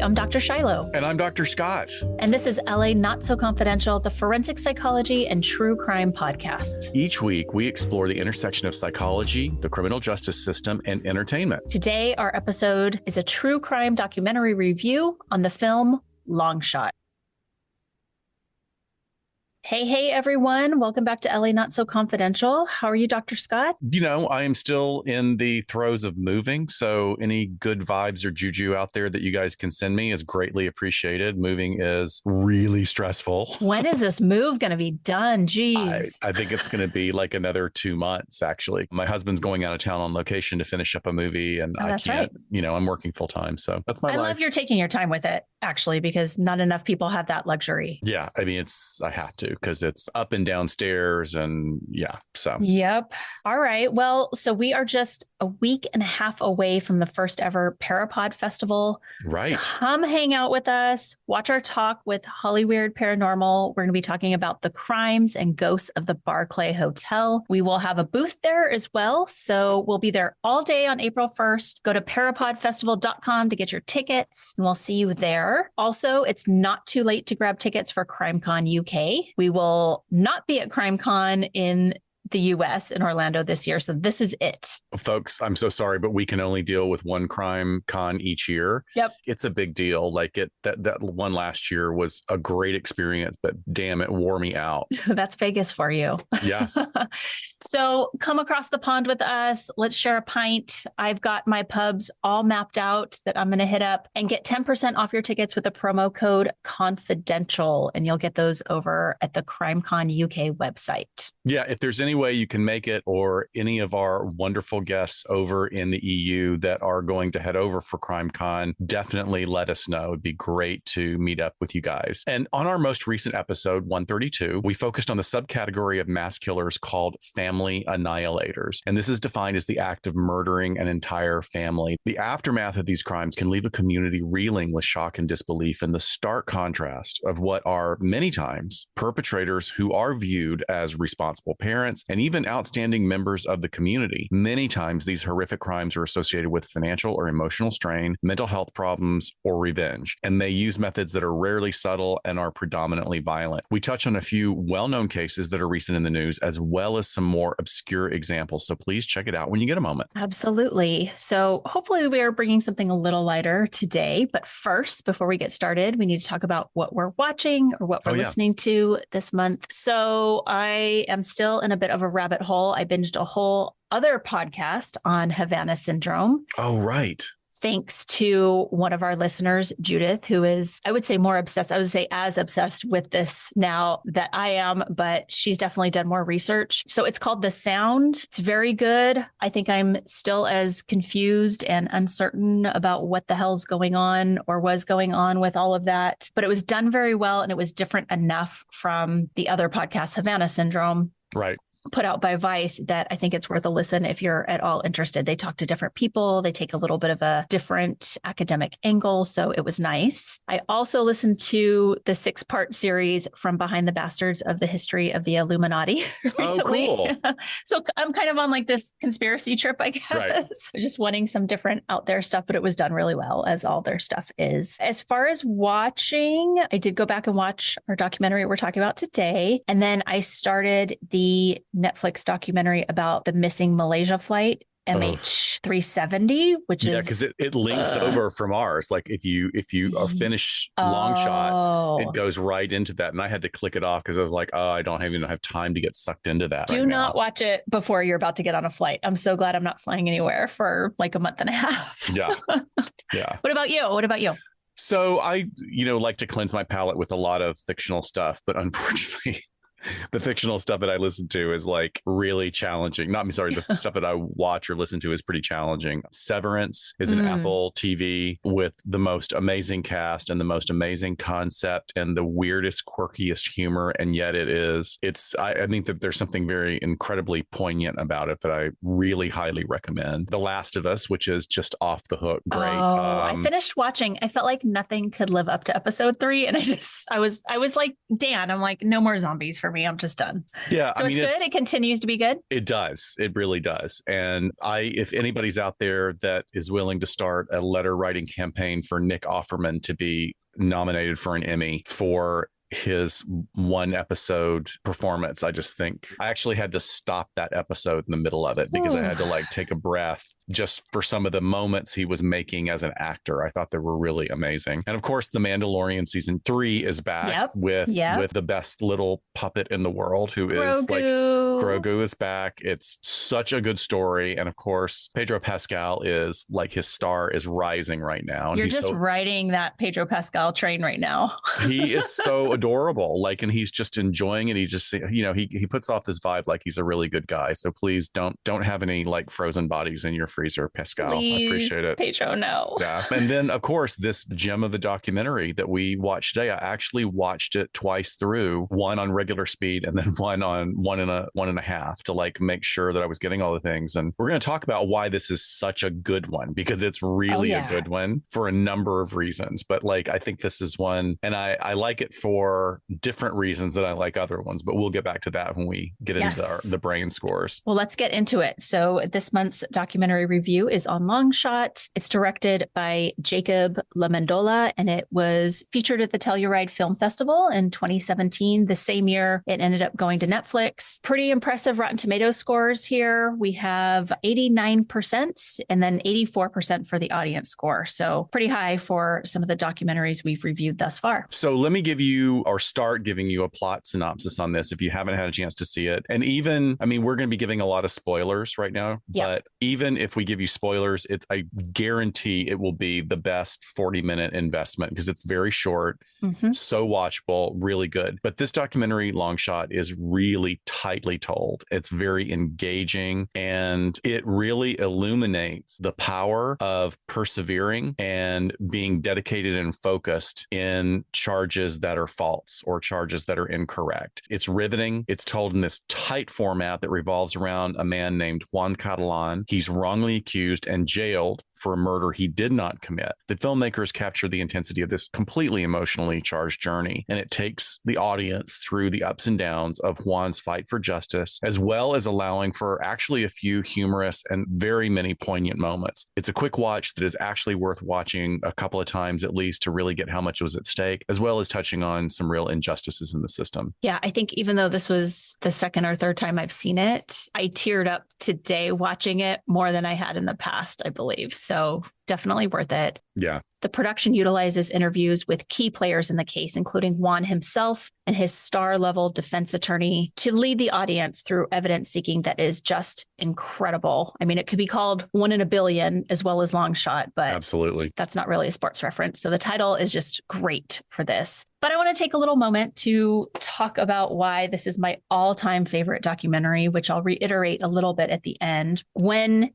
I'm Dr. Shiloh. And I'm Dr. Scott. And this is LA Not So Confidential, the forensic psychology and true crime podcast. Each week, we explore the intersection of psychology, the criminal justice system, and entertainment. Today, our episode is a true crime documentary review on the film Long Shot. Hey, everyone. Welcome back to LA Not So Confidential. How are you, Dr. Scott? You know, I am still in the throes of moving, so any good vibes or juju out there that you guys can send me is greatly appreciated. Moving is really stressful. When is this move going to be done? Jeez. I think it's going to be like another 2 months, actually. My husband's going out of town on location to finish up a movie, and I can't, right. You know, I'm working full time, so that's my life. I love you're taking your time with it, actually, because not enough people have that luxury. Yeah, I mean, I have to, because it's up and downstairs and so. Yep. All right. Well, so we are just a week and a half away from the first ever Parapod Festival. Right. Come hang out with us. Watch our talk with Hollyweird Paranormal. We're going to be talking about the crimes and ghosts of the Barclay Hotel. We will have a booth there as well. So we'll be there all day on April 1st. Go to parapodfestival.com to get your tickets, and we'll see you there. Also, it's not too late to grab tickets for CrimeCon UK. We will not be at CrimeCon in the US in Orlando this year. So this is it. Folks, I'm so sorry, but we can only deal with one crime con each year. Yep. It's a big deal. Like that one last year was a great experience, but damn, it wore me out. That's Vegas for you. Yeah. So come across the pond with us. Let's share a pint. I've got my pubs all mapped out that I'm going to hit up, and get 10% off your tickets with the promo code CONFIDENTIAL. And you'll get those over at the CrimeCon UK website. Yeah. If there's any way you can make it, or any of our wonderful guests over in the EU that are going to head over for CrimeCon, definitely let us know. It'd be great to meet up with you guys. And on our most recent episode, 132, we focused on the subcategory of mass killers called family annihilators. And this is defined as the act of murdering an entire family. The aftermath of these crimes can leave a community reeling with shock and disbelief, in the stark contrast of what are many times perpetrators who are viewed as responsible parents and even outstanding members of the community. Many times these horrific crimes are associated with financial or emotional strain, mental health problems, or revenge. And they use methods that are rarely subtle and are predominantly violent. We touch on a few well-known cases that are recent in the news, as well as some more obscure examples. So please check it out when you get a moment. Absolutely. So hopefully we are bringing something a little lighter today. But first, before we get started, we need to talk about what we're watching or what we're listening to this month. So I am still in a bit of a rabbit hole. I binged a whole other podcast on Havana Syndrome. Oh, right. Thanks to one of our listeners, Judith, who is, I would say, more obsessed. I would say as obsessed with this now that I am, but she's definitely done more research. So it's called The Sound. It's very good. I think I'm still as confused and uncertain about what the hell's going on or was going on with all of that. But it was done very well, and it was different enough from the other podcast, Havana Syndrome. Right. Put out by Vice, that I think it's worth a listen if you're at all interested. They talk to different people. They take a little bit of a different academic angle. So it was nice. I also listened to the 6-part series from Behind the Bastards of the History of the Illuminati recently. Oh, cool. So I'm kind of on like this conspiracy trip, I guess. Right. Just wanting some different out there stuff, but it was done really well, as all their stuff is. As far as watching, I did go back and watch our documentary we're talking about today. And then I started the Netflix documentary about the missing Malaysia flight, MH370, which is because it links over from ours. Like if you finish Long Shot, it goes right into that. And I had to click it off because I was like, I don't even have time to get sucked into that. Do not watch it before you're about to get on a flight. I'm so glad I'm not flying anywhere for like a month and a half. Yeah. Yeah. What about you? So I, like to cleanse my palate with a lot of fictional stuff, but unfortunately, the fictional stuff that I listen to is like really challenging. The stuff that I watch or listen to is pretty challenging. Severance is an Apple TV with the most amazing cast and the most amazing concept and the weirdest, quirkiest humor. And yet I think that there's something very incredibly poignant about it that I really highly recommend. The Last of Us, which is just off the hook. Great. I finished watching. I felt like nothing could live up to episode 3. And I was like, Dan, I'm like, no more zombies for for me. I'm just done. Yeah. So it's good. It continues to be good. It does. It really does. And if anybody's out there that is willing to start a letter writing campaign for Nick Offerman to be nominated for an Emmy for his one episode performance, I just think I actually had to stop that episode in the middle of it because I had to like take a breath just for some of the moments he was making as an actor. I thought they were really amazing. And of course, The Mandalorian season 3 is back with the best little puppet in the world, who is Grogu is back. It's such a good story. And of course, Pedro Pascal is like, his star is rising right now. And you're just riding that Pedro Pascal train right now. He is so adorable. Like, and he's just enjoying it. He just, he puts off this vibe like he's a really good guy. So please don't have any like frozen bodies in your freezer, Pascal. Please, I appreciate it. Pedro, no. Yeah. And then of course, this gem of the documentary that we watched today, I actually watched it twice through, one on regular speed and then one on one and a half to like make sure that I was getting all the things. And we're going to talk about why this is such a good one, because it's really a good one for a number of reasons. But like, I think this is one, and I like it for different reasons that I like other ones, but we'll get back to that when we get into the brain scores. Well, let's get into it. So this month's documentary review is on Long Shot. It's directed by Jacob Lamendola, and it was featured at the Telluride Film Festival in 2017. The same year, it ended up going to Netflix. Pretty impressive Rotten Tomatoes scores here. We have 89% and then 84% for the audience score. So pretty high for some of the documentaries we've reviewed thus far. So let me give you, or start giving you, a plot synopsis on this if you haven't had a chance to see it. And even, I mean, we're going to be giving a lot of spoilers right now, but even if we give you spoilers, I guarantee it will be the best 40-minute investment because it's very short, so watchable, really good. But this documentary, Long Shot, is really tightly told. It's very engaging, and it really illuminates the power of persevering and being dedicated and focused in charges that are false or charges that are incorrect. It's riveting. It's told in this tight format that revolves around a man named Juan Catalan. He's wrongly accused and jailed for a murder he did not commit. The filmmakers capture the intensity of this completely emotionally charged journey, and it takes the audience through the ups and downs of Juan's fight for justice, as well as allowing for actually a few humorous and very many poignant moments. It's a quick watch that is actually worth watching a couple of times at least to really get how much was at stake, as well as touching on some real injustices in the system. Yeah, I think even though this was the second or third time I've seen it, I teared up today watching it more than I had in the past, I believe. So definitely worth it. Yeah. The production utilizes interviews with key players in the case, including Juan himself and his star-level defense attorney, to lead the audience through evidence seeking that is just incredible. I mean, it could be called One in a Billion as well as Long Shot, but absolutely, that's not really a sports reference. So the title is just great for this. But I want to take a little moment to talk about why this is my all-time favorite documentary, which I'll reiterate a little bit at the end. When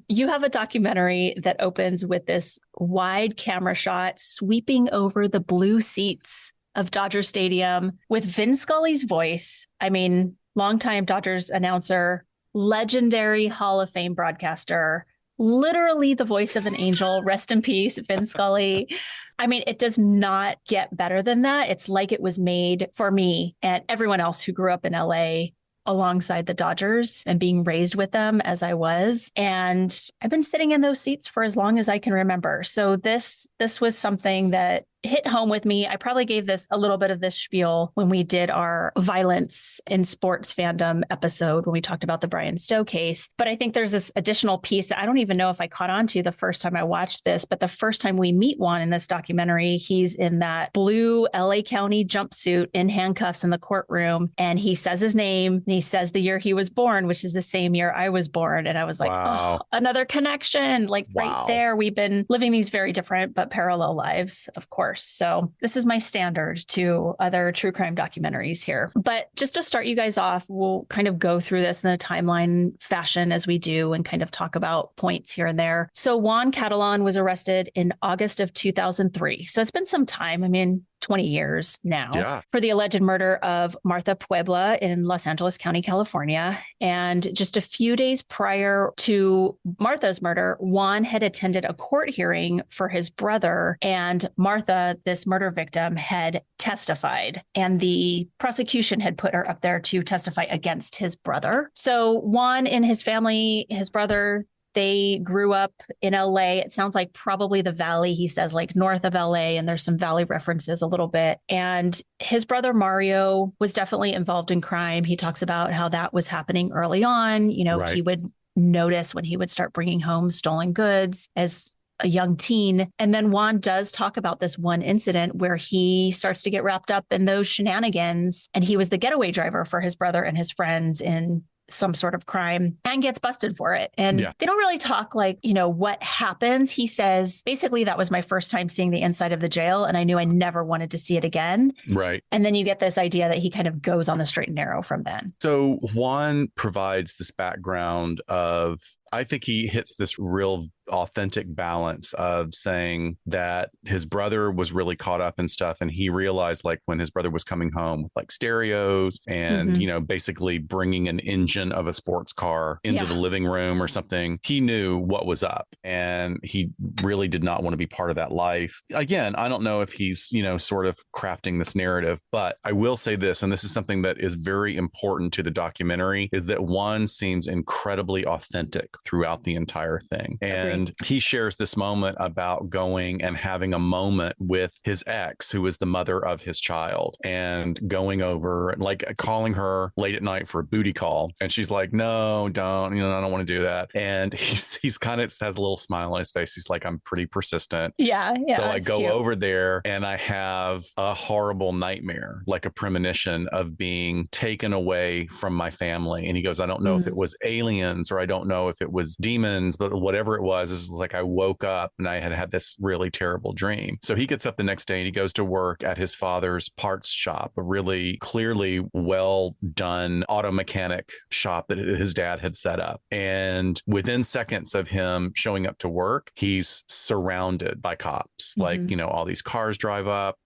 you have a documentary that opens with this wide camera shot sweeping over the blue seats of Dodger Stadium with Vin Scully's voice. I mean, longtime Dodgers announcer, legendary Hall of Fame broadcaster, literally the voice of an angel. Rest in peace, Vin Scully. I mean, it does not get better than that. It's like it was made for me and everyone else who grew up in LA alongside the Dodgers and being raised with them as I was. And I've been sitting in those seats for as long as I can remember. So this was something that hit home with me. I probably gave this a little bit of this spiel when we did our violence in sports fandom episode when we talked about the Brian Stowe case. But I think there's this additional piece that I don't even know if I caught on to the first time I watched this, but the first time we meet Juan in this documentary, he's in that blue LA County jumpsuit in handcuffs in the courtroom. And he says his name and he says the year he was born, which is the same year I was born. And I was like, wow. Oh, another connection, like right there. We've been living these very different but parallel lives, of course. So this is my standard to other true crime documentaries here. But just to start you guys off, we'll kind of go through this in a timeline fashion as we do and kind of talk about points here and there. So Juan Catalan was arrested in August of 2003. So it's been some time. I mean, 20 years now Yeah. for the alleged murder of Martha Puebla in Los Angeles County, California. And just a few days prior to Martha's murder, Juan had attended a court hearing for his brother, and Martha, this murder victim, had testified, and the prosecution had put her up there to testify against his brother. So Juan and his family, his brother, they grew up in LA. It sounds like probably the Valley. He says like north of LA, and there's some Valley references a little bit. And his brother Mario was definitely involved in crime. He talks about how that was happening early on. You know, he would notice when he would start bringing home stolen goods as a young teen. And then Juan does talk about this one incident where he starts to get wrapped up in those shenanigans. And he was the getaway driver for his brother and his friends in some sort of crime and gets busted for it. And they don't really talk like, you know, what happens. He says, basically, that was my first time seeing the inside of the jail, and I knew I never wanted to see it again. Right. And then you get this idea that he kind of goes on the straight and narrow from then. So Juan provides this background of, I think he hits this real authentic balance of saying that his brother was really caught up in stuff, and he realized like when his brother was coming home with like stereos and you know, basically bringing an engine of a sports car into the living room or something, he knew what was up, and he really did not want to be part of that life. Again, I don't know if he's, you know, sort of crafting this narrative, but I will say this, and this is something that is very important to the documentary, is that Juan seems incredibly authentic throughout the entire thing. And he shares this moment about going and having a moment with his ex, who is the mother of his child, and going over and like calling her late at night for a booty call. And she's like, no, don't, you know, I don't want to do that. And he's kind of has a little smile on his face. He's like, I'm pretty persistent. Yeah. So I go over there and I have a horrible nightmare, like a premonition of being taken away from my family. And he goes, I don't know if it was aliens or I don't know if it was demons, but whatever it was, is like I woke up and I had this really terrible dream. So he gets up the next day and he goes to work at his father's parts shop, a really clearly well done auto mechanic shop that his dad had set up. And within seconds of him showing up to work, he's surrounded by cops. Like, you know, all these cars drive up,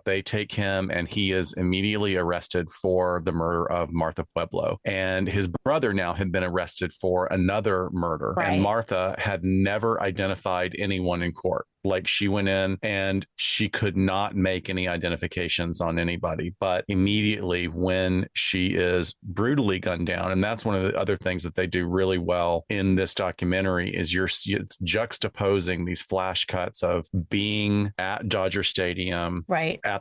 they take him, and he is immediately arrested for the murder of Martha Pueblo. And his brother now had been arrested for another murder. And Martha had never identified anyone in court. Like, she went in and she could not make any identifications on anybody. But immediately when she is brutally gunned down, and that's one of the other things that they do really well in this documentary, is it's juxtaposing these flash cuts of being at Dodger Stadium,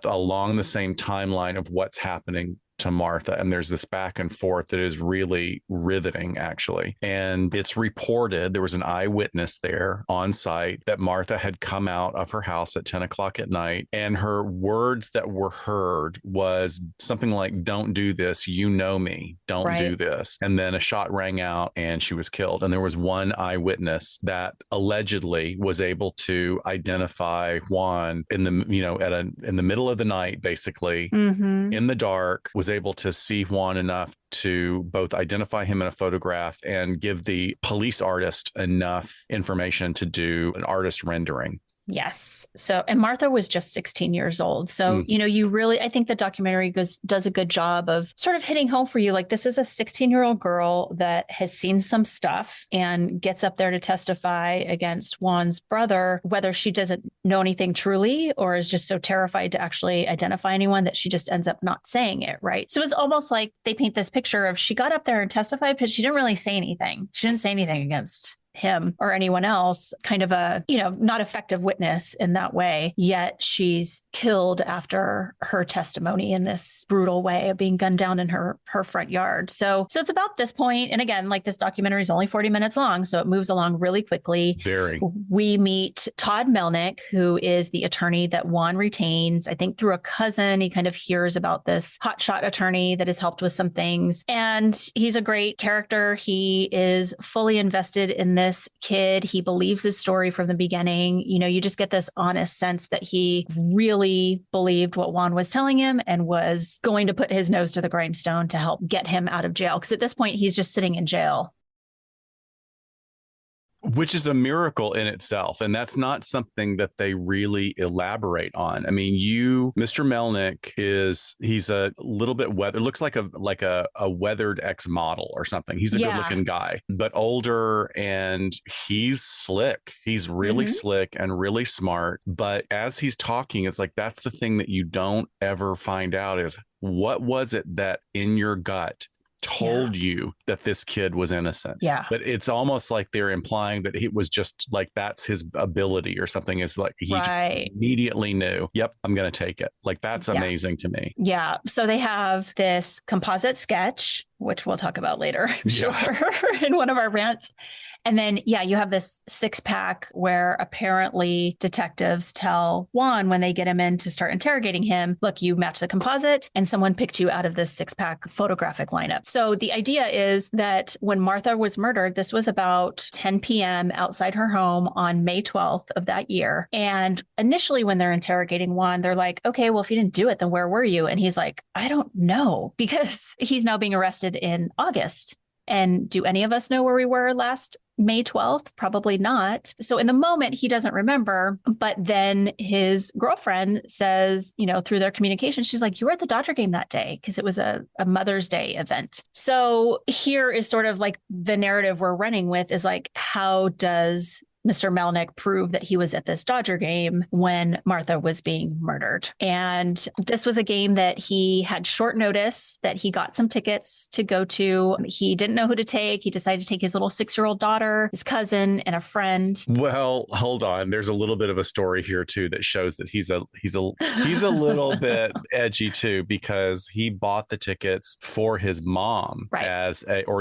along the same timeline of what's happening to Martha. And there's this back and forth that is really riveting, actually. And it's reported, there was an eyewitness there on site, that Martha had come out of her house at 10 o'clock at night. And her words that were heard was something like, don't do this. You know me. Don't do this. And then a shot rang out and she was killed. And there was one eyewitness that allegedly was able to identify Juan in the, you know, in the middle of the night, basically in the dark, was able to see Juan enough to both identify him in a photograph and give the police artist enough information to do an artist rendering. Yes. So, and Martha was just 16 years old. So, you know, I think the documentary does a good job of sort of hitting home for you. Like, this is a 16-year-old girl that has seen some stuff and gets up there to testify against Juan's brother, whether she doesn't know anything truly or is just so terrified to actually identify anyone that she just ends up not saying it. Right. So it's almost like they paint this picture of she got up there and testified, but she didn't really say anything. She didn't say anything against him or anyone else, kind of a, you know, not effective witness in that way. Yet she's killed after her testimony in this brutal way of being gunned down in her front yard. So it's about this point. And again, like, this documentary is only 40 minutes long, so it moves along really quickly. Very. We meet Todd Melnick, who is the attorney that Juan retains. I think through a cousin, he kind of hears about this hotshot attorney that has helped with some things. And he's a great character. He is fully invested in this kid. He believes his story from the beginning. You know, you just get this honest sense that he really believed what Juan was telling him and was going to put his nose to the grindstone to help get him out of jail. Because at this point, he's just sitting in jail. which is a miracle in itself. And that's not something that they really elaborate on. I mean, Mr. Melnick he's a little bit weathered, looks like a weathered ex-model or something. He's a good looking guy, but older, and he's slick. He's really slick and really smart. But as he's talking, it's like, that's the thing that you don't ever find out is, what was it that in your gut told you that this kid was innocent? Yeah. But it's almost like they're implying that it was just like, that's his ability or something. It's like he just immediately knew, yep, I'm going to take it. Like, that's amazing to me. Yeah. So they have this composite sketch, which we'll talk about later, I'm sure, in one of our rants. And then, you have this 6-pack where apparently detectives tell Juan when they get him in to start interrogating him, look, you match the composite and someone picked you out of this 6-pack photographic lineup. So the idea is that when Martha was murdered, this was about 10 p.m. outside her home on May 12th of that year. And initially when they're interrogating Juan, they're like, okay, well, if you didn't do it, then where were you? And he's like, I don't know, because he's now being arrested in August. And do any of us know where we were last May 12th? Probably not. So in the moment, he doesn't remember. But then his girlfriend says, through their communication, she's like, you were at the Dodger game that day, because it was a Mother's Day event. So here is sort of like the narrative we're running with is like, how does Mr. Melnick proved that he was at this Dodger game when Martha was being murdered. And this was a game that he had short notice that he got some tickets to go to. He didn't know who to take. He decided to take his little 6-year-old daughter, his cousin, and a friend. Well, hold on. There's a little bit of a story here too that shows that he's a little bit edgy too, because he bought the tickets for his mom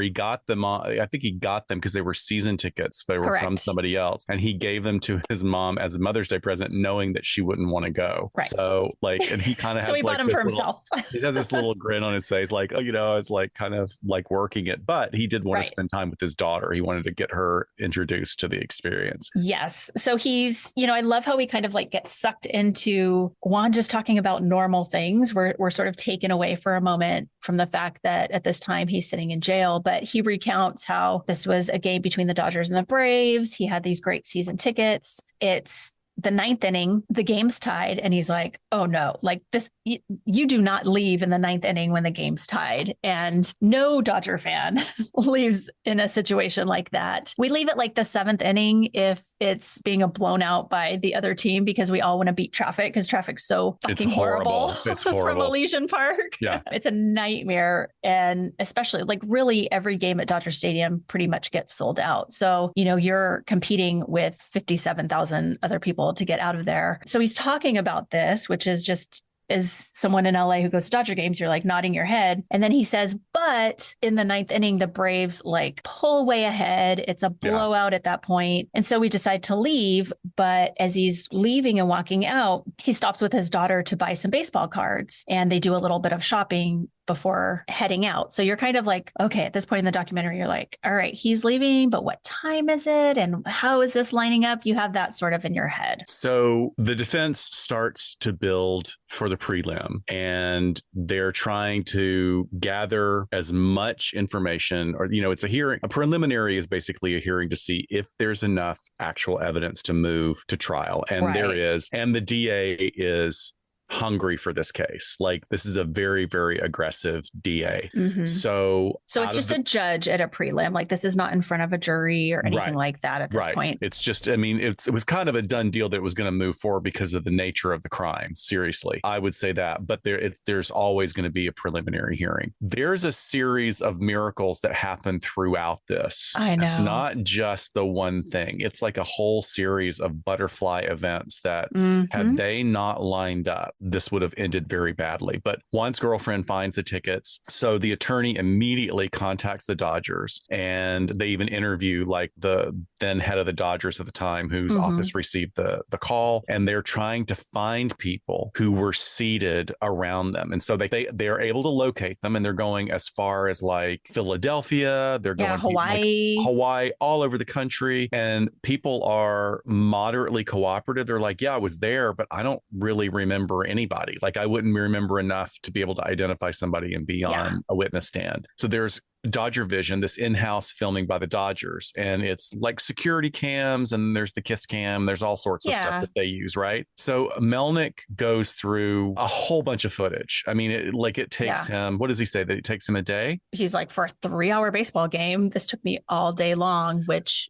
he got them. I think he got them because they were season tickets. They were from somebody else. And he gave them to his mom as a Mother's Day present, knowing that she wouldn't want to go. Right. So and he kind of has he bought them for himself. He has this little grin on his face, like, oh, I was like kind of like working it, but he did want to spend time with his daughter. He wanted to get her introduced to the experience. Yes. So he's, I love how we kind of like get sucked into Juan just talking about normal things. We're sort of taken away for a moment from the fact that at this time he's sitting in jail, but he recounts how this was a game between the Dodgers and the Braves. He had these great season tickets. It's the 9th inning, the game's tied, and he's like, oh no, like this, you do not leave in the 9th inning when the game's tied. And no Dodger fan leaves in a situation like that. We leave it like the 7th inning if it's being blown out by the other team, because we all want to beat traffic, because traffic's so fucking horrible. It's horrible. From Elysian Park. Yeah. It's a nightmare. And especially like really every game at Dodger Stadium pretty much gets sold out. So, you're competing with 57,000 other people to get out of there. So he's talking about this, which is just, as someone in LA who goes to Dodger games, you're like nodding your head. And then he says, but in the 9th inning, the Braves like pull way ahead. It's a blowout at that point. And so we decide to leave. But as he's leaving and walking out, he stops with his daughter to buy some baseball cards, and they do a little bit of shopping before heading out. So you're kind of like, okay, at this point in the documentary, you're like, all right, he's leaving, but what time is it? And how is this lining up? You have that sort of in your head. So the defense starts to build for the prelim, and they're trying to gather as much information, or, it's a hearing. A preliminary is basically a hearing to see if there's enough actual evidence to move to trial. And there is, and the DA is hungry for this case. Like, this is a very, very aggressive DA. Mm-hmm. So it's just a judge at a prelim. Like, this is not in front of a jury or anything like that at this point. It's just, it was kind of a done deal that it was going to move forward because of the nature of the crime. Seriously, I would say that. But there's always going to be a preliminary hearing. There's a series of miracles that happen throughout this. I know. It's not just the one thing. It's like a whole series of butterfly events that had they not lined up, this would have ended very badly. But Juan's girlfriend finds the tickets. So the attorney immediately contacts the Dodgers, and they even interview like the then head of the Dodgers at the time, whose office received the call. And they're trying to find people who were seated around them. And so they are able to locate them, and they're going as far as like Philadelphia. They're going Hawaii, Hawaii, all over the country. And people are moderately cooperative. They're like, yeah, I was there, but I don't really remember anybody. Like I wouldn't remember enough to be able to identify somebody and be on a witness stand. So there's Dodger Vision, this in-house filming by the Dodgers, and it's like security cams, and there's the Kiss Cam. There's all sorts of stuff that they use, right? So Melnick goes through a whole bunch of footage. I mean, it takes him. What does he say? That it takes him a day? He's like, for a 3-hour baseball game, this took me all day long, which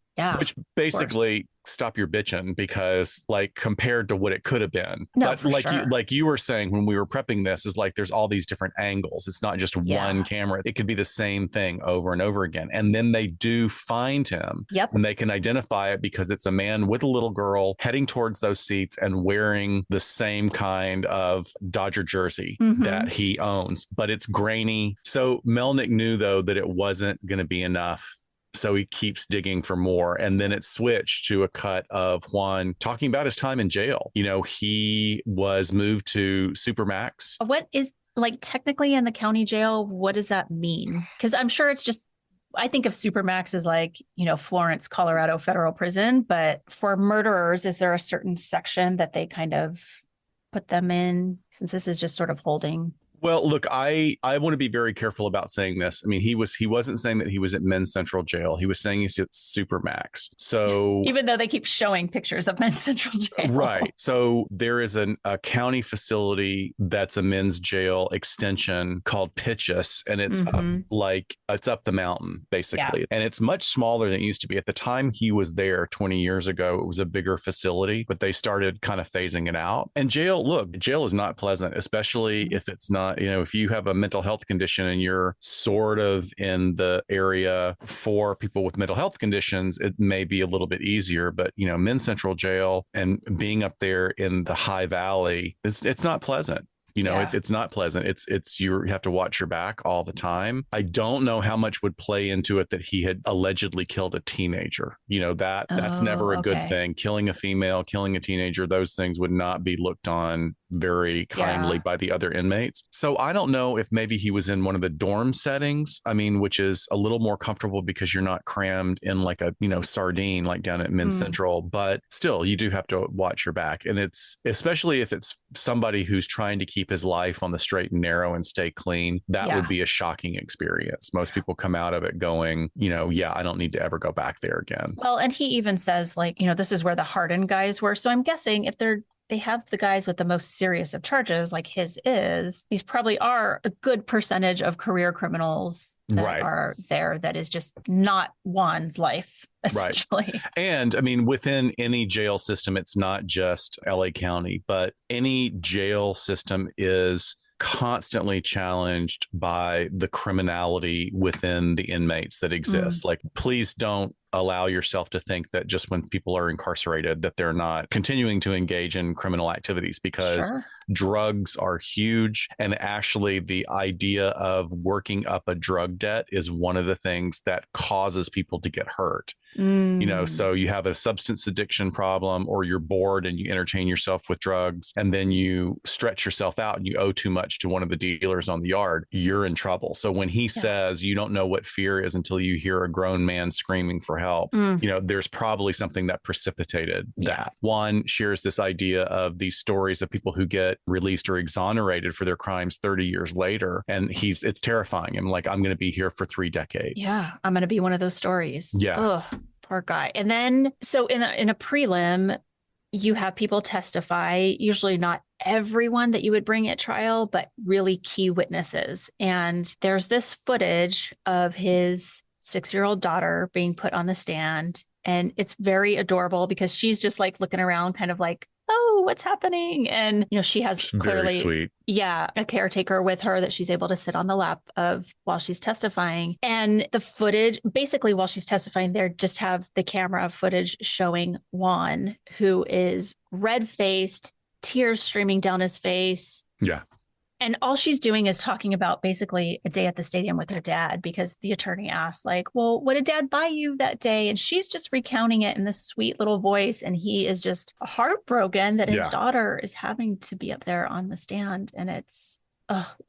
basically stop your bitching, because like compared to what it could have been. But like you were saying when we were prepping this, is like there's all these different angles. It's not just one camera. It could be the same thing over and over again. And then they do find him. And they can identify it because it's a man with a little girl heading towards those seats and wearing the same kind of Dodger jersey that he owns, but it's grainy. So Melnick knew though that it wasn't going to be enough. So he keeps digging for more. And then it switched to a cut of Juan talking about his time in jail. You know, he was moved to Supermax. What is, like, technically in the county jail, what does that mean? Because I'm sure it's just, I think of Supermax as like, you know, Florence, Colorado federal prison. But for murderers, is there a certain section that they kind of put them in, since this is just sort of holding? Well, look, I want to be very careful about saying this. I mean, he wasn't saying that he was at Men's Central Jail. He was saying he's at Supermax. So even though they keep showing pictures of Men's Central Jail. Right. So there is a county facility that's a men's jail extension called Pitchess, and it's it's up the mountain, basically. And it's much smaller than it used to be. At the time he was there 20 years ago, it was a bigger facility, but they started kind of phasing it out. And jail is not pleasant, especially if it's not, you know, if you have a mental health condition and you're sort of in the area for people with mental health conditions, it may be a little bit easier. But, you know, Men's Central Jail and being up there in the High Valley, it's not pleasant. You know, it's not pleasant. It's you have to watch your back all the time. I don't know how much would play into it that he had allegedly killed a teenager. You know, that's never a good thing. Killing a female, killing a teenager, those things would not be looked on very kindly by the other inmates. So I don't know if maybe he was in one of the dorm settings. I mean, which is a little more comfortable because you're not crammed in like a, you know, sardine like down at Men's Central. But still, you do have to watch your back. And it's, especially if it's somebody who's trying to keep his life on the straight and narrow and stay clean, that would be a shocking experience. Most people come out of it going, you know, I don't need to ever go back there again. Well, and he even says, like, you know, this is where the hardened guys were. So I'm guessing if they have the guys with the most serious of charges, like his is, these probably are a good percentage of career criminals that are there. That is just not Juan's life, essentially. Right. And I mean, within any jail system, it's not just LA County, but any jail system is constantly challenged by the criminality within the inmates that exist. Like, please don't allow yourself to think that just when people are incarcerated that they're not continuing to engage in criminal activities, because drugs are huge. And actually the idea of working up a drug debt is one of the things that causes people to get hurt. You know, so you have a substance addiction problem, or you're bored and you entertain yourself with drugs, and then you stretch yourself out and you owe too much to one of the dealers on the yard, you're in trouble. So when he says you don't know what fear is until you hear a grown man screaming for help, you know, there's probably something that precipitated that. Juan shares this idea of these stories of people who get released or exonerated for their crimes 30 years later. And it's terrifying him. Like, I'm going to be here for 3 decades. Yeah, I'm going to be one of those stories. Yeah. Ugh, poor guy. And then, so in a prelim, you have people testify, usually not everyone that you would bring at trial, but really key witnesses. And there's this footage of his 6-year-old daughter being put on the stand. And it's very adorable because she's just like looking around, kind of like, oh, what's happening? And, you know, she has clearly, very sweet. A caretaker with her that she's able to sit on the lap of while she's testifying. And the footage, basically while she's testifying, they just have the camera footage showing Juan, who is red-faced, tears streaming down his face. Yeah. And all she's doing is talking about basically a day at the stadium with her dad, because the attorney asked, like, well, what did dad buy you that day? And she's just recounting it in this sweet little voice. And he is just heartbroken that his daughter is having to be up there on the stand. And it's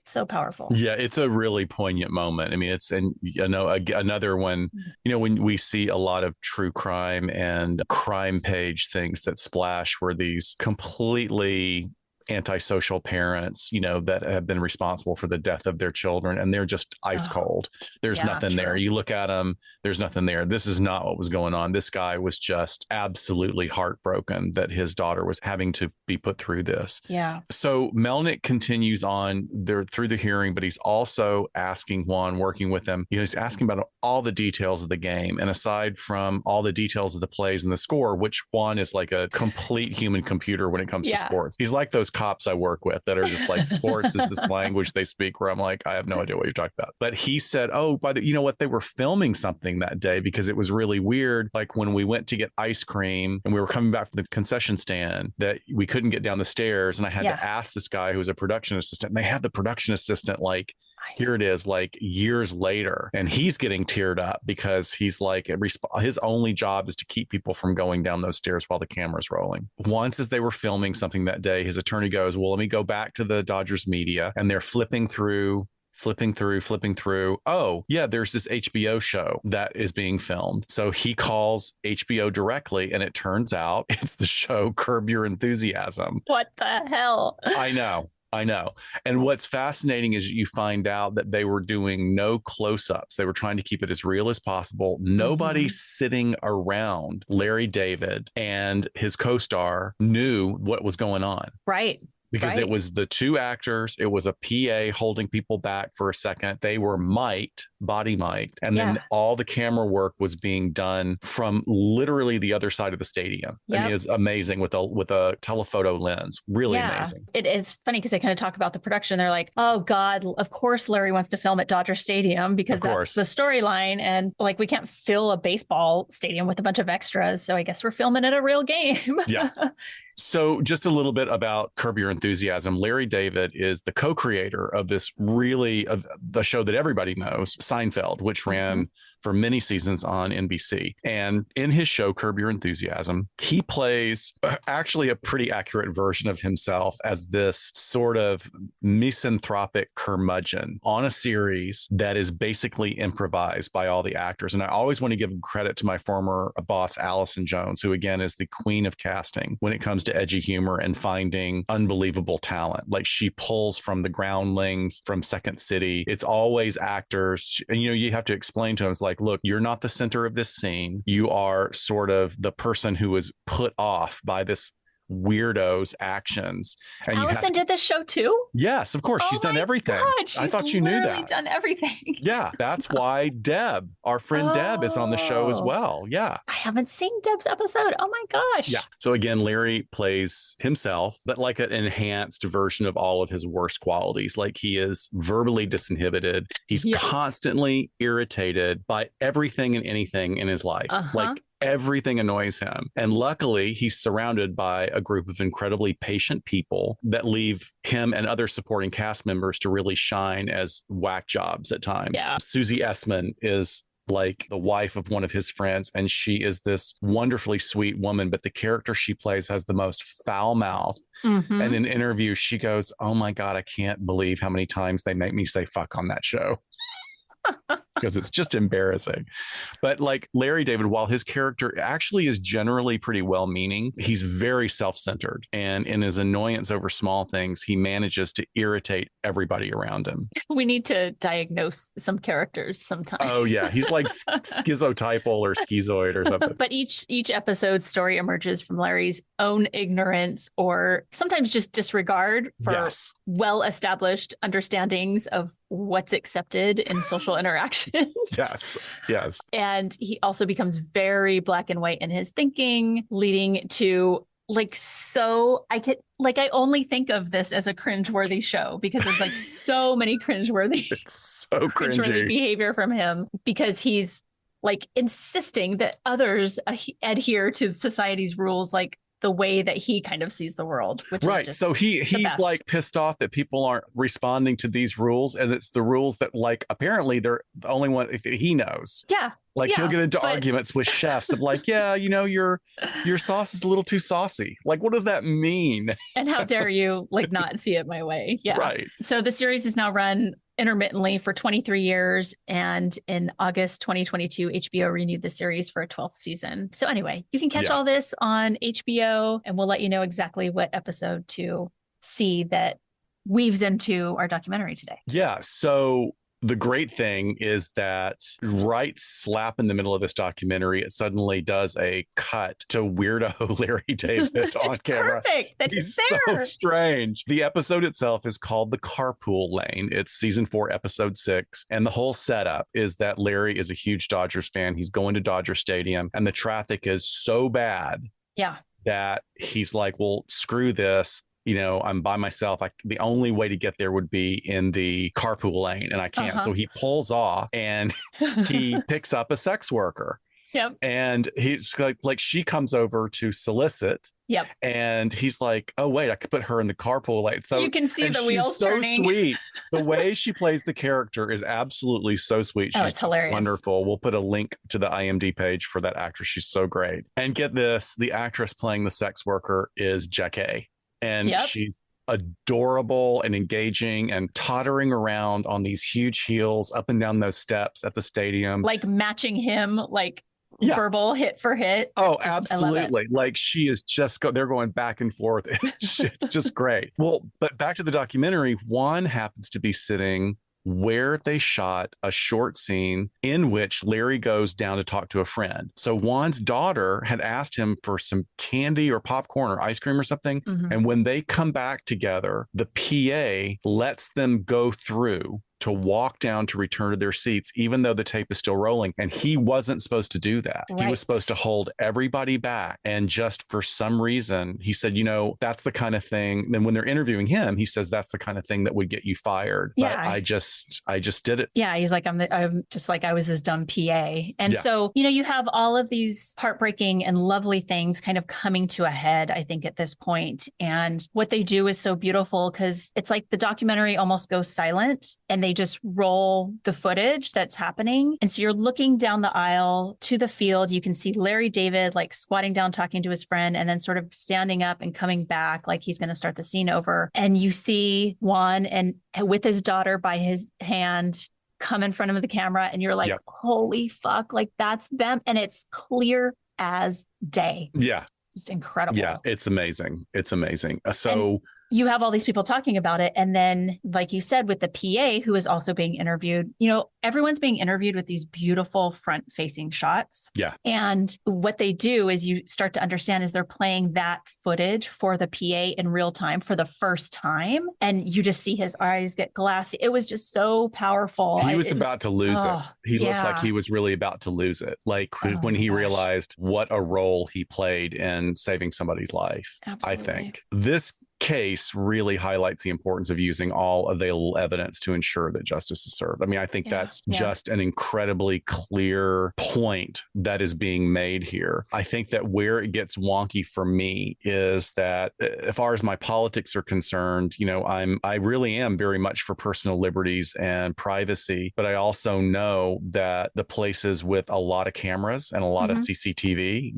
so powerful. Yeah, it's a really poignant moment. I mean, and you know, another one, you know, when we see a lot of true crime and crime page things that splash where these completely antisocial parents, that have been responsible for the death of their children, and they're just ice cold. There's nothing there. You look at them, there's nothing there. This is not what was going on. This guy was just absolutely heartbroken that his daughter was having to be put through this. Yeah. So Melnick continues on there through the hearing, but he's also asking Juan, working with him, he's asking about all the details of the game. And aside from all the details of the plays and the score, which Juan is like a complete human computer when it comes to sports. He's like those cops I work with that are just like, sports is this language they speak, where I'm like, I have no idea what you're talking about. But he said, oh, you know what? They were filming something that day because it was really weird. Like when we went to get ice cream and we were coming back from the concession stand, that we couldn't get down the stairs. And I had to ask this guy who was a production assistant. And they had the production assistant like, here it is, like years later, and he's getting teared up because he's like, his only job is to keep people from going down those stairs while the camera's rolling. Once, as they were filming something that day, his attorney goes, well, let me go back to the Dodgers media, and they're flipping through. Oh, yeah, there's this HBO show that is being filmed. So he calls HBO directly, and it turns out it's the show Curb Your Enthusiasm. What the hell? I know. And what's fascinating is you find out that they were doing no close-ups. They were trying to keep it as real as possible. Nobody sitting around Larry David and his co-star knew what was going on. Right. Because it was the two actors. It was a PA holding people back for a second. They were body mic'd. And then all the camera work was being done from literally the other side of the stadium. I mean, it's amazing with a telephoto lens. Really amazing. It's funny because they kind of talk about the production. They're like, oh God, of course Larry wants to film at Dodger Stadium because that's the storyline. And like, we can't fill a baseball stadium with a bunch of extras. So I guess we're filming at a real game. Yeah. So just a little bit about Curb Your Enthusiasm. Larry David is the co-creator of the show that everybody knows, Seinfeld, which ran for many seasons on NBC. And in his show, Curb Your Enthusiasm, he plays actually a pretty accurate version of himself as this sort of misanthropic curmudgeon on a series that is basically improvised by all the actors. And I always want to give credit to my former boss, Allison Jones, who again is the queen of casting when it comes to edgy humor and finding unbelievable talent. Like she pulls from the Groundlings, from Second City. It's always actors. And, you have to explain to them, it's like, look, you're not the center of this scene. You are sort of the person who was put off by this weirdo's actions. And Allison did this show too? Yes, of course. She's done everything. God, I thought you knew that. Done everything. Yeah, that's why Deb, our friend Deb, is on the show as well. Yeah. I haven't seen Deb's episode. Oh my gosh. Yeah. So again, Larry plays himself, but like an enhanced version of all of his worst qualities. Like he is verbally disinhibited. He's constantly irritated by everything and anything in his life. Like everything annoys him. And luckily, he's surrounded by a group of incredibly patient people that leave him and other supporting cast members to really shine as whack jobs at times. Yeah. Susie Essman is like the wife of one of his friends, and she is this wonderfully sweet woman, but the character she plays has the most foul mouth. And in interviews, she goes, oh my God, I can't believe how many times they make me say fuck on that show. Because it's just embarrassing. But like Larry David, while his character actually is generally pretty well-meaning, he's very self-centered. And in his annoyance over small things, he manages to irritate everybody around him. We need to diagnose some characters sometime. Oh, yeah. He's like schizotypal or schizoid or something. But each episode's story emerges from Larry's own ignorance or sometimes just disregard for well-established understandings of what's accepted in social interactions. Yes. And he also becomes very black and white in his thinking, leading to I only think of this as a cringeworthy show because there's like so many cringeworthy behavior from him because he's like insisting that others adhere to society's rules, like the way that he kind of sees the world, which is just so he's like pissed off that people aren't responding to these rules, and it's the rules that like apparently they're the only one he knows. He'll get into arguments with chefs of like, your sauce is a little too saucy. Like, what does that mean? And how dare you not see it my way? Yeah. Right. So the series is now run intermittently for 23 years. And in August 2022, HBO renewed the series for a 12th season. So anyway, you can catch all this on HBO and we'll let you know exactly what episode 2 see that weaves into our documentary today? Yeah. So the great thing is that right slap in the middle of this documentary, it suddenly does a cut to weirdo Larry David on camera. Perfect that he's there. So strange. The episode itself is called The Carpool Lane. It's season 4, episode 6. And the whole setup is that Larry is a huge Dodgers fan. He's going to Dodger Stadium and the traffic is so bad that he's like, well, screw this. I'm by myself. The only way to get there would be in the carpool lane and I can't. So he pulls off and he picks up a sex worker. Yep. And he's like she comes over to solicit. Yep. And he's like, oh, wait, I could put her in the carpool lane. So you can see the wheels so turning. Sweet. The way she plays the character is absolutely so sweet. She's it's hilarious. Wonderful. We'll put a link to the IMDb page for that actress. She's so great. And get this, the actress playing the sex worker is Jackie. And she's adorable and engaging and tottering around on these huge heels up and down those steps at the stadium. Like matching him, verbal hit for hit. Oh, absolutely. Like she is they're going back and forth. It's just great. Well, but back to the documentary, Juan happens to be sitting where they shot a short scene in which Larry goes down to talk to a friend. So Juan's daughter had asked him for some candy or popcorn or ice cream or something. Mm-hmm. And when they come back together, the PA lets them go through to walk down to return to their seats, even though the tape is still rolling. And he wasn't supposed to do that. Right. He was supposed to hold everybody back. And just for some reason, he said, that's the kind of thing. Then when they're interviewing him, he says, that's the kind of thing that would get you fired. Yeah. But I just did it. Yeah. He's like, I'm just like, I was this dumb PA. And so, you have all of these heartbreaking and lovely things kind of coming to a head, I think, at this point. And what they do is so beautiful because it's like the documentary almost goes silent and they just roll the footage that's happening. And so you're looking down the aisle to the field. You can see Larry David like squatting down, talking to his friend, and then sort of standing up and coming back like he's going to start the scene over. And you see Juan and with his daughter by his hand come in front of the camera. And you're like, holy fuck, like that's them. And it's clear as day. Yeah. Just incredible. Yeah. It's amazing. It's amazing. So you have all these people talking about it. And then, like you said, with the PA who is also being interviewed, everyone's being interviewed with these beautiful front facing shots. Yeah. And what they do is you start to understand is they're playing that footage for the PA in real time for the first time. And you just see his eyes get glassy. It was just so powerful. He was about to lose it. He looked like he was really about to lose it. Like when he realized what a role he played in saving somebody's life. Absolutely. I think this case really highlights the importance of using all available evidence to ensure that justice is served. I mean, I think that's just an incredibly clear point that is being made here. I think that where it gets wonky for me is that as far as my politics are concerned, I really am very much for personal liberties and privacy, but I also know that the places with a lot of cameras and a lot of CCTV,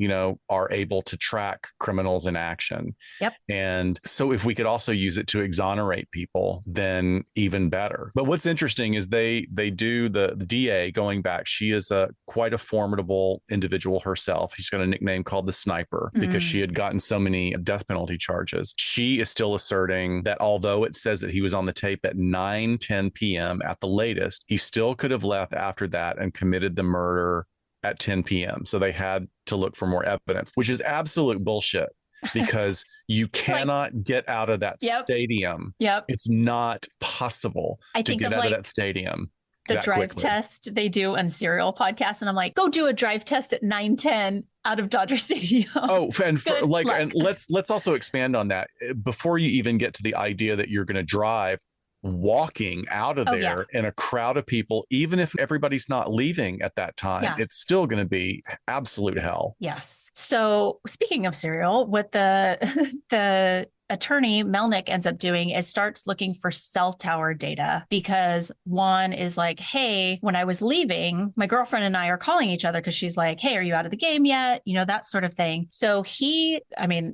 are able to track criminals in action. Yep. And so if we could also use it to exonerate people, then even better. But what's interesting is they do the DA going back. She is quite a formidable individual herself. She's got a nickname called the Sniper because she had gotten so many death penalty charges. She is still asserting that although it says that he was on the tape at 9:10 p.m. at the latest, he still could have left after that and committed the murder at 10 p.m. So they had to look for more evidence, which is absolute bullshit. Because you cannot get out of that stadium. Yep. It's not possible to get out of that stadium. The drive test they do on Serial podcast. And I'm like, go do a drive test at 9:10 out of Dodger Stadium. Oh, and let's also expand on that. Before you even get to the idea that you're going to drive, walking out of there in a crowd of people, even if everybody's not leaving at that time, it's still going to be absolute hell. Yes. So speaking of Serial, what the attorney Melnick ends up doing is starts looking for cell tower data because Juan is like, hey, when I was leaving, my girlfriend and I are calling each other because she's like, hey, are you out of the game yet? That sort of thing. So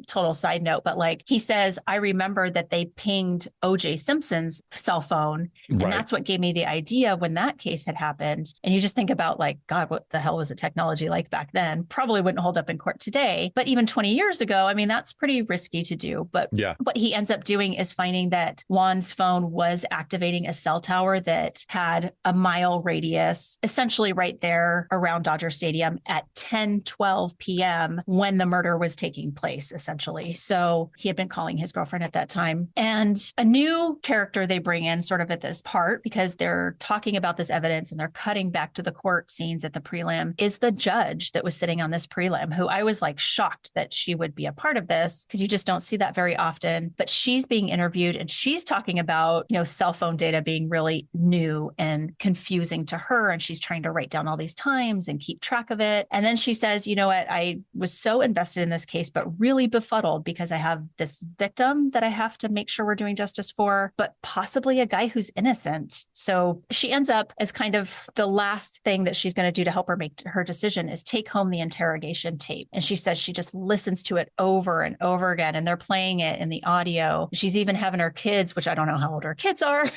total side note, but he says, I remember that they pinged OJ Simpson's cell phone. And that's what gave me the idea when that case had happened. And you just think about God, what the hell was the technology like back then? Probably wouldn't hold up in court today. But even 20 years ago, that's pretty risky to do. But Yeah. What he ends up doing is finding that Juan's phone was activating a cell tower that had a mile radius, essentially right there around Dodger Stadium at 10:12 p.m. when the murder was taking place, essentially. So he had been calling his girlfriend at that time. And a new character they bring in sort of at this part, because they're talking about this evidence and they're cutting back to the court scenes at the prelim, is the judge that was sitting on this prelim, who I was like shocked that she would be a part of this, because you just don't see that very often. But she's being interviewed and she's talking about, cell phone data being really new and confusing to her. And she's trying to write down all these times and keep track of it. And then she says, you know what, I was so invested in this case, but really befuddled because I have this victim that I have to make sure we're doing justice for, but possibly a guy who's innocent. So she ends up as kind of the last thing that she's going to do to help her make her decision is take home the interrogation tape. And she says she just listens to it over and over again, and they're playing it in the audio. She's even having her kids, which I don't know how old her kids are,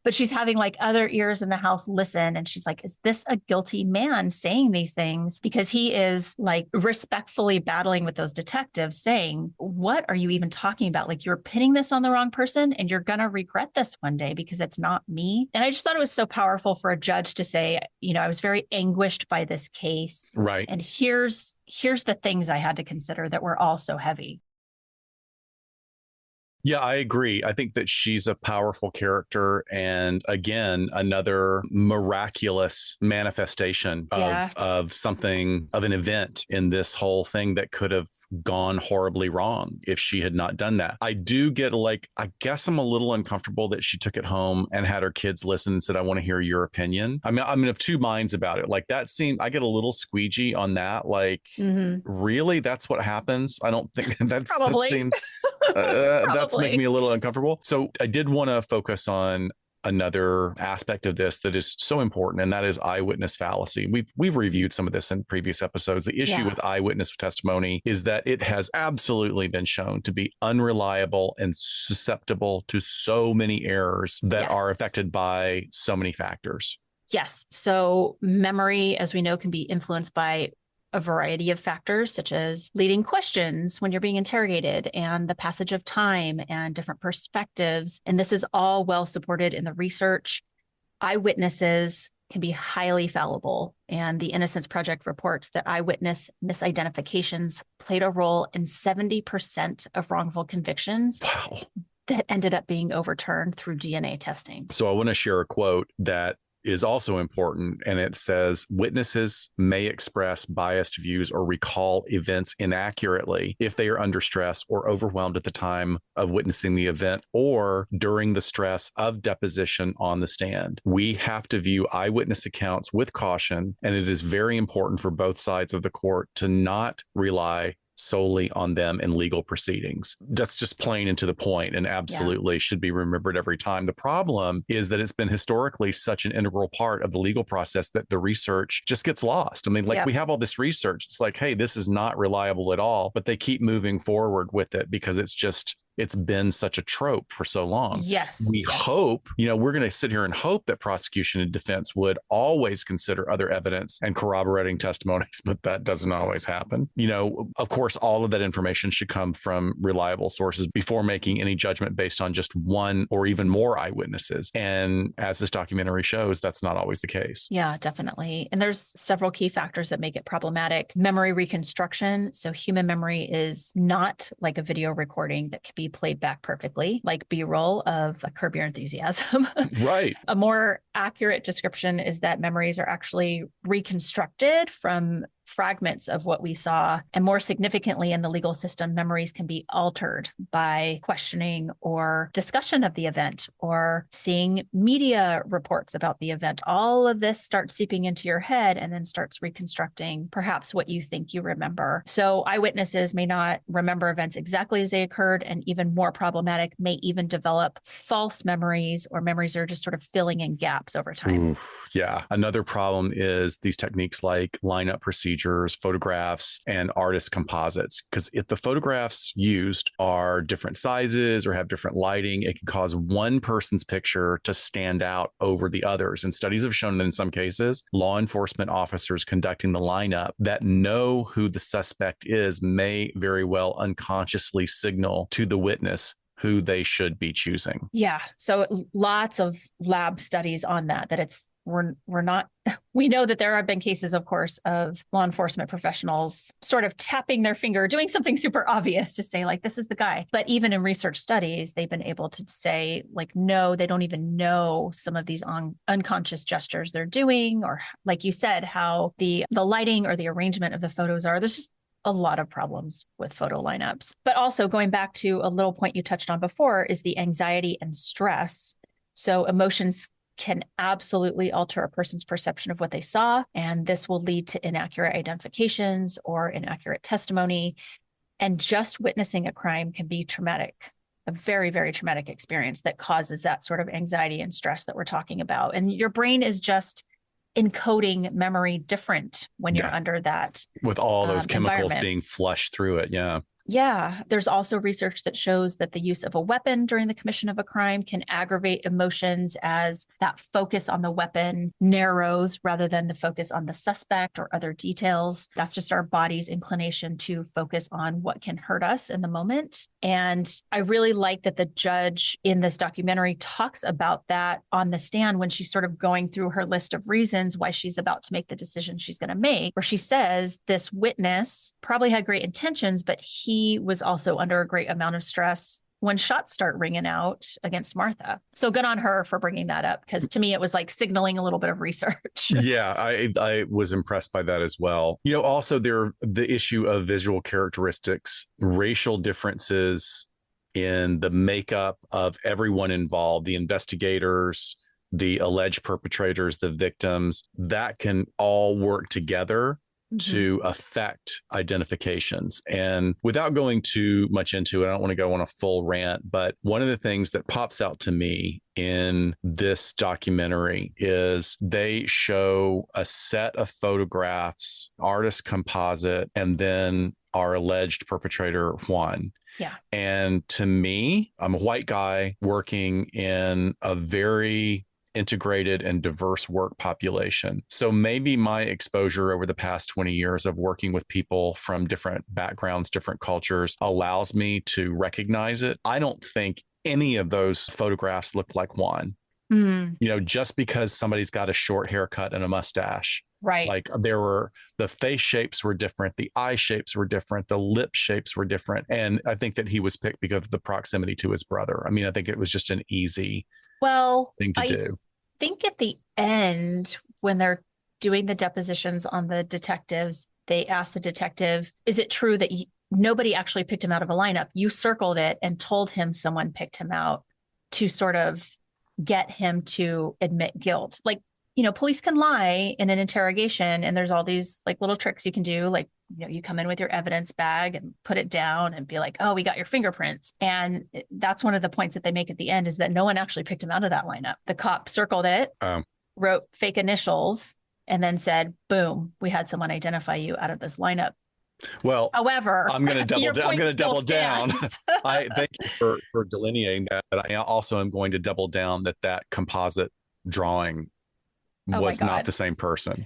but she's having like other ears in the house listen. And she's like, is this a guilty man saying these things? Because he is like respectfully battling with those detectives saying, what are you even talking about? Like, you're pinning this on the wrong person and you're going to regret this one day because it's not me. And I just thought it was so powerful for a judge to say, I was very anguished by this case. Right. And here's the things I had to consider that were all so heavy. Yeah, I agree. I think that she's a powerful character. And again, another miraculous manifestation of something, of an event in this whole thing that could have gone horribly wrong if she had not done that. I do get I guess I'm a little uncomfortable that she took it home and had her kids listen and said, I want to hear your opinion. I mean, I'm of two minds about it. Like that scene, I get a little squeegee on that. Like, really? That's what happens? I don't think that seems... that's making me a little uncomfortable. So I did want to focus on another aspect of this that is so important, and that is eyewitness fallacy. We've reviewed some of this in previous episodes. The issue with eyewitness testimony is that it has absolutely been shown to be unreliable and susceptible to so many errors that are affected by so many factors. Yes. So memory, as we know, can be influenced by a variety of factors, such as leading questions when you're being interrogated and the passage of time and different perspectives. And this is all well supported in the research. Eyewitnesses can be highly fallible. And the Innocence Project reports that eyewitness misidentifications played a role in 70% of wrongful convictions. Wow. That ended up being overturned through DNA testing. So I want to share a quote that is also important. And it says, witnesses may express biased views or recall events inaccurately if they are under stress or overwhelmed at the time of witnessing the event or during the stress of deposition on the stand. We have to view eyewitness accounts with caution, and it is very important for both sides of the court to not rely solely on them in legal proceedings. That's just plain and to the point, and absolutely should be remembered every time. The problem is that it's been historically such an integral part of the legal process that the research just gets lost. I mean, we have all this research. It's like, hey, this is not reliable at all, but they keep moving forward with it because it's been such a trope for so long. We hope, we're going to sit here and hope that prosecution and defense would always consider other evidence and corroborating testimonies, but that doesn't always happen. Of course, all of that information should come from reliable sources before making any judgment based on just one or even more eyewitnesses. And as this documentary shows, that's not always the case. Yeah, definitely. And there's several key factors that make it problematic. Memory reconstruction. So human memory is not like a video recording that can be played back perfectly, like B-roll of Curb Your Enthusiasm. Right. A more accurate description is that memories are actually reconstructed from fragments of what we saw. And more significantly, in the legal system, memories can be altered by questioning or discussion of the event or seeing media reports about the event. All of this starts seeping into your head and then starts reconstructing perhaps what you think you remember. So eyewitnesses may not remember events exactly as they occurred, and even more problematic, may even develop false memories or memories that are just sort of filling in gaps over time. Yeah. Another problem is these techniques like lineup procedure procedures, photographs, and artist composites. Because if the photographs used are different sizes or have different lighting, it can cause one person's picture to stand out over the others. And studies have shown that in some cases, law enforcement officers conducting the lineup that know who the suspect is may very well unconsciously signal to the witness who they should be choosing. Yeah. So lots of lab studies on that we're not, we know that there have been cases, of course, of law enforcement professionals sort of tapping their finger, doing something super obvious to say, like, this is the guy. But even in research studies, they've been able to say, like, no, they don't even know some of these unconscious gestures they're doing, or like you said, how the lighting or the arrangement of the photos are. There's just a lot of problems with photo lineups. But also going back to a little point you touched on before is the anxiety and stress. So emotions can absolutely alter a person's perception of what they saw, and this will lead to inaccurate identifications or inaccurate testimony. And just witnessing a crime can be traumatic, a very, very traumatic experience that causes that sort of anxiety and stress that we're talking about. And your brain is just encoding memory different when you're under that. With all those chemicals being flushed through it. Yeah. Yeah. There's also research that shows that the use of a weapon during the commission of a crime can aggravate emotions as that focus on the weapon narrows rather than the focus on the suspect or other details. That's just our body's inclination to focus on what can hurt us in the moment. And I really like that the judge in this documentary talks about that on the stand when she's sort of going through her list of reasons why she's about to make the decision she's going to make, where she says this witness probably had great intentions, but he was also under a great amount of stress when shots start ringing out against Martha. So good on her for bringing that up, because to me, it was like signaling a little bit of research. Yeah, I was impressed by that as well. You know, also the issue of visual characteristics, racial differences in the makeup of everyone involved, the investigators, the alleged perpetrators, the victims, that can all work together to affect identifications. And without going too much into it, I don't want to go on a full rant, but one of the things that pops out to me in this documentary is they show a set of photographs, artist composite, and then our alleged perpetrator, Juan. Yeah. And to me, I'm a white guy working in a very integrated and diverse work population. So maybe my exposure over the past 20 years of working with people from different backgrounds, different cultures, allows me to recognize it. I don't think any of those photographs look like Juan. You know, just because somebody's got a short haircut and a mustache. Right. Like the face shapes were different. The eye shapes were different. The lip shapes were different. And I think that he was picked because of the proximity to his brother. I mean, I think it was just an easy thing to do. I think at the end, when they're doing the depositions on the detectives, they asked the detective, is it true that nobody actually picked him out of a lineup? You circled it and told him someone picked him out to sort of get him to admit guilt. Like, you know, police can lie in an interrogation, and there's all these like little tricks you can do. Like, you know, you come in with your evidence bag and put it down and be like, oh, we got your fingerprints. And that's one of the points that they make at the end, is that no one actually picked him out of that lineup. The cop circled it, wrote fake initials, and then said, boom, we had someone identify you out of this lineup. Well, however, I'm going to double down. I'm going to double down. I thank you for delineating that. But I also am going to double down that composite drawing was not the same person.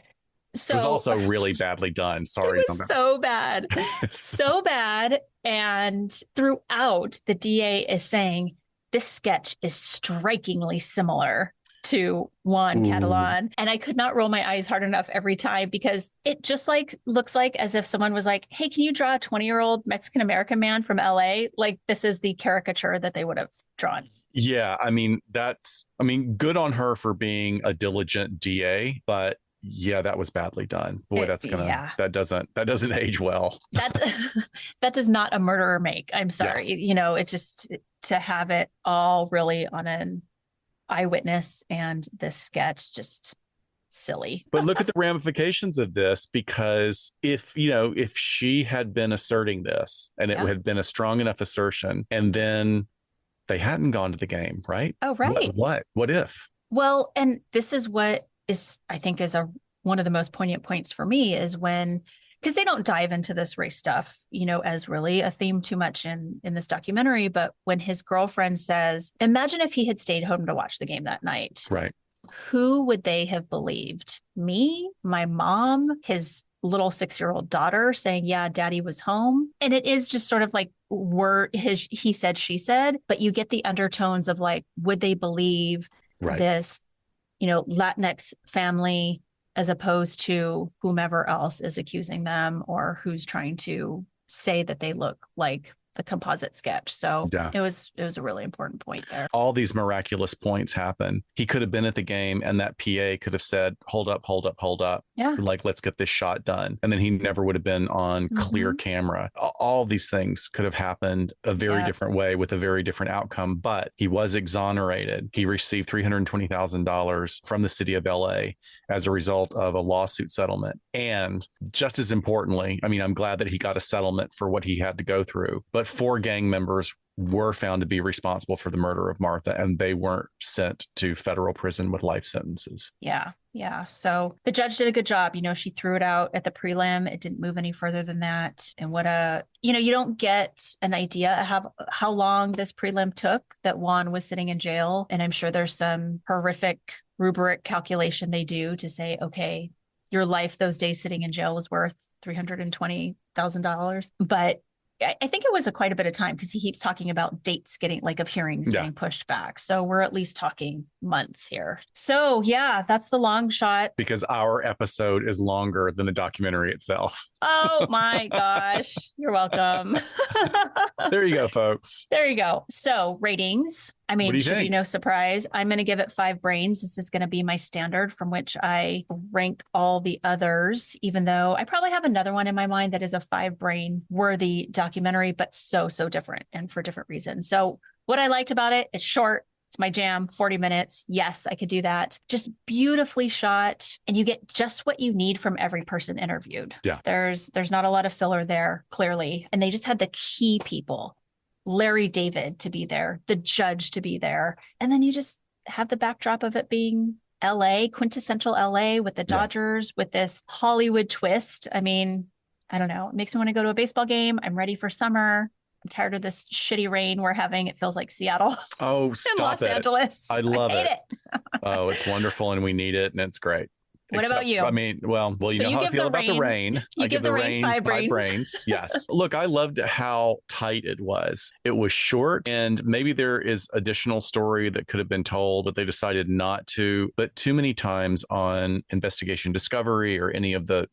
So, it was also really badly done. Sorry. It was so bad. So bad. And throughout, the DA is saying this sketch is strikingly similar to Juan Catalan. And I could not roll my eyes hard enough every time, because it just like looks like as if someone was like, hey, can you draw a 20-year-old Mexican-American man from LA? Like, this is the caricature that they would have drawn. Yeah. I mean, good on her for being a diligent DA, but yeah, that was badly done. Boy, that doesn't age well. That does not a murderer make. I'm sorry. Yeah. You know, it's just to have it all really on an eyewitness and this sketch, just silly. But look at the ramifications of this, because if she had been asserting this and it had been a strong enough assertion, and then they hadn't gone to the game, right? Oh, right. What if? Well, and this is what I think is a one of the most poignant points for me is when, because they don't dive into this race stuff, as really a theme too much in this documentary. But when his girlfriend says, imagine if he had stayed home to watch the game that night. Right. Who would they have believed? Me, my mom, his little 6-year-old daughter saying, yeah, daddy was home. And it is just sort of like he said, she said, but you get the undertones of like, would they believe this, Latinx family as opposed to whomever else is accusing them or who's trying to say that they look like the composite sketch. So it was a really important point there. All these miraculous points happen. He could have been at the game and that PA could have said, hold up. Yeah. Like, let's get this shot done. And then he never would have been on clear camera. All these things could have happened a very different way with a very different outcome, but he was exonerated. He received $320,000 from the city of LA as a result of a lawsuit settlement. And just as importantly, I mean, I'm glad that he got a settlement for what he had to go through, but 4 gang members were found to be responsible for the murder of Martha, and they weren't sent to federal prison with life sentences. Yeah. So the judge did a good job. She threw it out at the prelim. It didn't move any further than that. And you don't get an idea of how long this prelim took that Juan was sitting in jail. And I'm sure there's some horrific rubric calculation they do to say, okay, your life those days sitting in jail was worth $320,000. But I think it was quite a bit of time because he keeps talking about dates of hearings getting pushed back. So we're at least talking months here. So yeah, that's the long shot. Because our episode is longer than the documentary itself. Oh my gosh. You're welcome. There you go, folks. There you go. So ratings. I mean, should be no surprise. I'm going to give it 5 brains. This is going to be my standard from which I rank all the others, even though I probably have another one in my mind that is a 5 brain worthy documentary, but so different and for different reasons. So what I liked about it, it's short. It's my jam, 40 minutes. Yes, I could do that. Just beautifully shot. And you get just what you need from every person interviewed. Yeah. There's not a lot of filler there, clearly. And they just had the key people. Larry David to be there, the judge to be there. And then you just have the backdrop of it being LA, quintessential LA with the Dodgers, with this Hollywood twist. I mean, I don't know. It makes me want to go to a baseball game. I'm ready for summer. I'm tired of this shitty rain we're having. It feels like Seattle. Oh, stop Los Angeles. I love hate it. Oh, it's wonderful and we need it and it's great. What about you? I mean, well, you know how I feel about the rain. I give the rain 5 brains. Yes. Look, I loved how tight it was. It was short, and maybe there is additional story that could have been told, but they decided not to. But too many times on Investigation Discovery or any of the,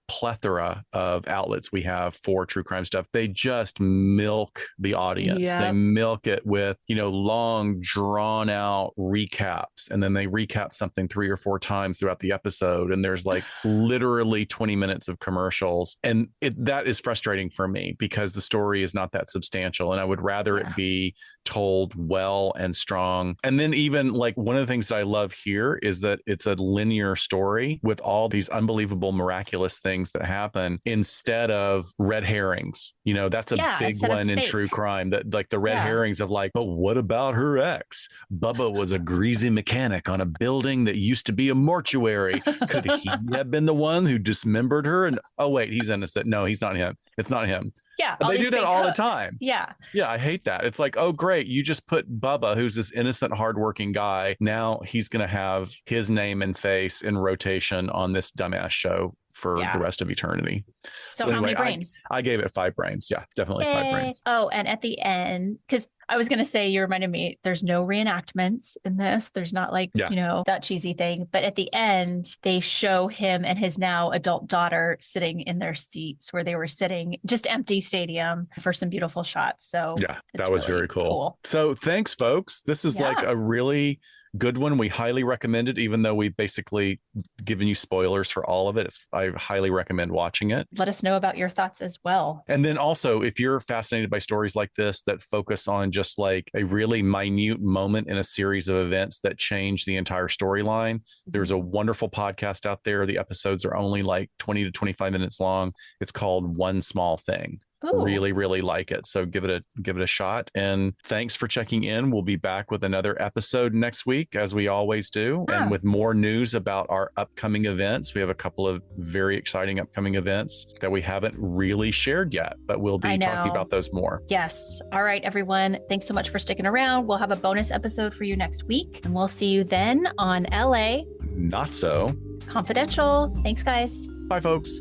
plethora of outlets we have for true crime stuff, they just milk the audience. Yep. They milk it with, long, drawn out recaps, and then they recap something 3 or 4 times throughout the episode. And there's like literally 20 minutes of commercials. And that is frustrating for me because the story is not that substantial. And I would rather it be told well and strong. And then even like one of the things that I love here is that it's a linear story with all these unbelievable, miraculous things that happen instead of red herrings. That's a big one in true crime, that like the red herrings of like, but what about her ex? Bubba was a greasy mechanic on a building that used to be a mortuary. Could he have been the one who dismembered her? And oh, wait, he's innocent. No, he's not him. It's not him. Yeah. They do that all the time. Yeah. Yeah. I hate that. It's like, oh, great. You just put Bubba, who's this innocent, hardworking guy. Now he's going to have his name and face in rotation on this dumbass show for the rest of eternity. So anyway, how many brains? I gave it 5 brains. Yeah, definitely 5 brains. Oh, and at the end, because I was going to say, you reminded me, there's no reenactments in this. There's not like, that cheesy thing. But at the end, they show him and his now adult daughter sitting in their seats where they were sitting, just empty stadium, for some beautiful shots. So yeah, that was really very cool. So thanks, folks. This is like a really good one. We highly recommend it, even though we've basically given you spoilers for all of it. I highly recommend watching it. Let us know about your thoughts as well. And then also, if you're fascinated by stories like this that focus on just like a really minute moment in a series of events that change the entire storyline, there's a wonderful podcast out there. The episodes are only like 20 to 25 minutes long. It's called One Small Thing. Ooh. Really, really like it. So give it a shot. And thanks for checking in. We'll be back with another episode next week, as we always do, and with more news about our upcoming events. We have a couple of very exciting upcoming events that we haven't really shared yet, but we'll be talking about those more. Yes. All right, everyone. Thanks so much for sticking around. We'll have a bonus episode for you next week, and we'll see you then on LA Not So Confidential. Thanks, guys. Bye, folks.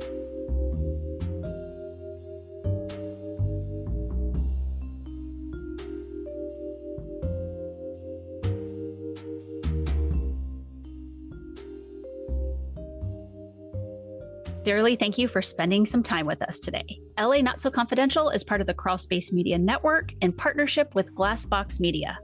Sincerely, thank you for spending some time with us today. LA Not So Confidential is part of the Crawlspace Media Network in partnership with Glassbox Media.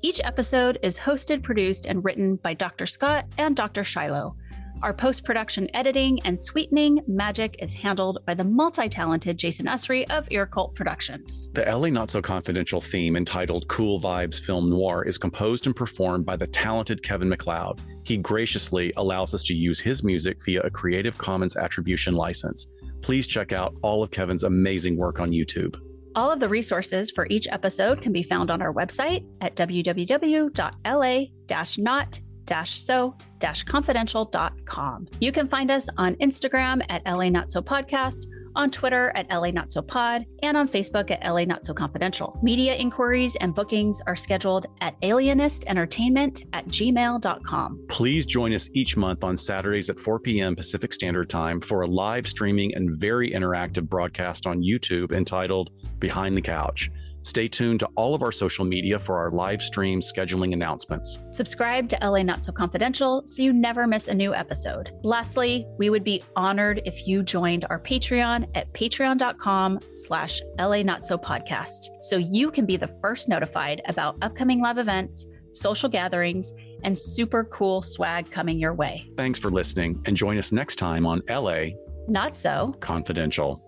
Each episode is hosted, produced, and written by Dr. Scott and Dr. Shiloh. Our post-production editing and sweetening magic is handled by the multi-talented Jason Usry of Ear Cult Productions. The LA Not So Confidential theme, entitled Cool Vibes Film Noir, is composed and performed by the talented Kevin MacLeod. He graciously allows us to use his music via a Creative Commons Attribution license. Please check out all of Kevin's amazing work on YouTube. All of the resources for each episode can be found on our website at www.la-not-so-confidential.com. You can find us on Instagram at LA Not So Podcast, on Twitter at LA Not So Pod, and on Facebook at LA Not So Confidential. Media inquiries and bookings are scheduled at alienistentertainment@gmail.com. Please join us each month on Saturdays at 4 p.m. Pacific Standard Time for a live streaming and very interactive broadcast on YouTube entitled Behind the Couch. Stay tuned to all of our social media for our live stream scheduling announcements. Subscribe to LA Not So Confidential so you never miss a new episode. Lastly, we would be honored if you joined our Patreon at patreon.com/LA Not So Podcast, so you can be the first notified about upcoming live events, social gatherings, and super cool swag coming your way. Thanks for listening, and join us next time on LA Not So Confidential.